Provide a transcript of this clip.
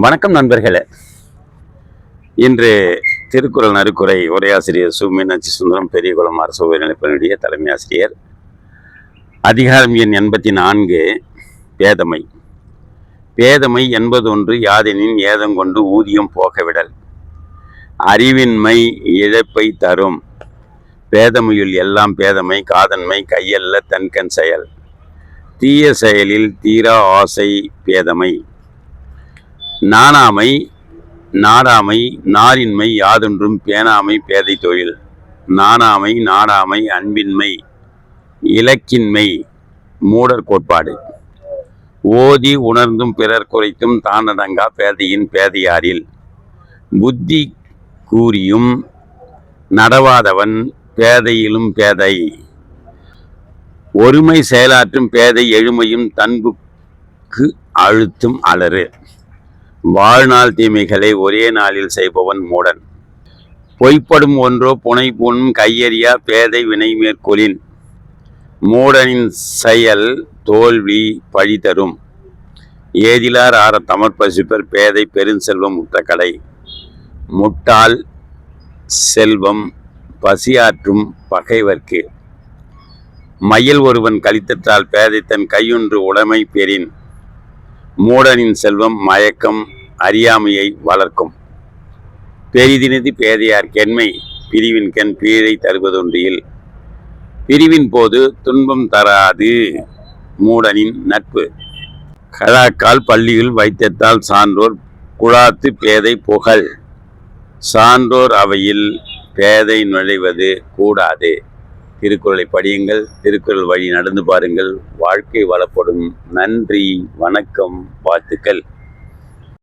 வணக்கம் நண்பர்களே. இன்று திருக்குறள் நறுக்குறை உரையாசிரியர் சு மீனாட்சி சுந்தரம் பெரியகுளம் அரசு உயர்நிலைப்பள்ளியுடைய தலைமை ஆசிரியர். அதிகாரம் எண் 84. பேதமை. பேதமை என்பதொன்று யாதெனின் ஏதங்கொண்டு ஊதியம் போகவிடல். அறிவின்மை இழப்பை தரும். பேதமையுள் எல்லாம் பேதமை காதன்மை கையல்ல தன்கண் செயல். தீய செயலில் தீரா ஆசை பேதமை. நாணாமை நாடாமை நாரின்மை யாதொன்றும் பேணாமை பேதை தொழில். நாணாமை நாடாமை அன்பின்மை இலக்கின்மை மூடர் கோட்பாடு. ஓதி உணர்ந்தும் பிறர் குறைத்தும் தானடங்கா பேதையின் பேதையாரில். புத்தி கூறியும் நடவாதவன் பேதையிலும் பேதை. ஒருமை செயலாற்றும் பேதை எழுமையும் தன்புக்கு அழுத்தும் அலறு. வாழ்நாள் தீமைகளை ஒரே நாளில் செய்பவன் மூடன். பொய்ப்படும் ஒன்றோ புனைபூணும் கையறியா பேதை வினை மேற்கொளின். மூடனின் செயல் தோல்வி பழி தரும். ஏதிலார் ஆற தமர்பசிப்பர் பேதை பெருஞ்செல்வம் முற்ற கடை. முட்டாள் செல்வம் பசியாற்றும் பகைவர்க்கு. மயில் ஒருவன் கழித்தற்றால் பேதை தன் கையொன்று உடைமை பெறின். மூடனின் செல்வம் மயக்கம் அறியாமையை வளர்க்கும். பெரிதினிது பேதையார் கென்மை பிரிவின்கண் பீழை தருவதொன்றில். பிரிவின் போது துன்பம் தராது மூடனின் நட்பு. கழாக்கால் பள்ளியில் வைத்தத்தால் சான்றோர் குழாத்து பேதை புகழ். சான்றோர் அவையில் பேதை நுழைவது கூடாது. திருக்குறளை படியுங்கள், திருக்குறள் வழி நடந்து பாருங்கள், வாழ்க்கை வளப்படும். நன்றி, வணக்கம், வாழ்த்துக்கள்.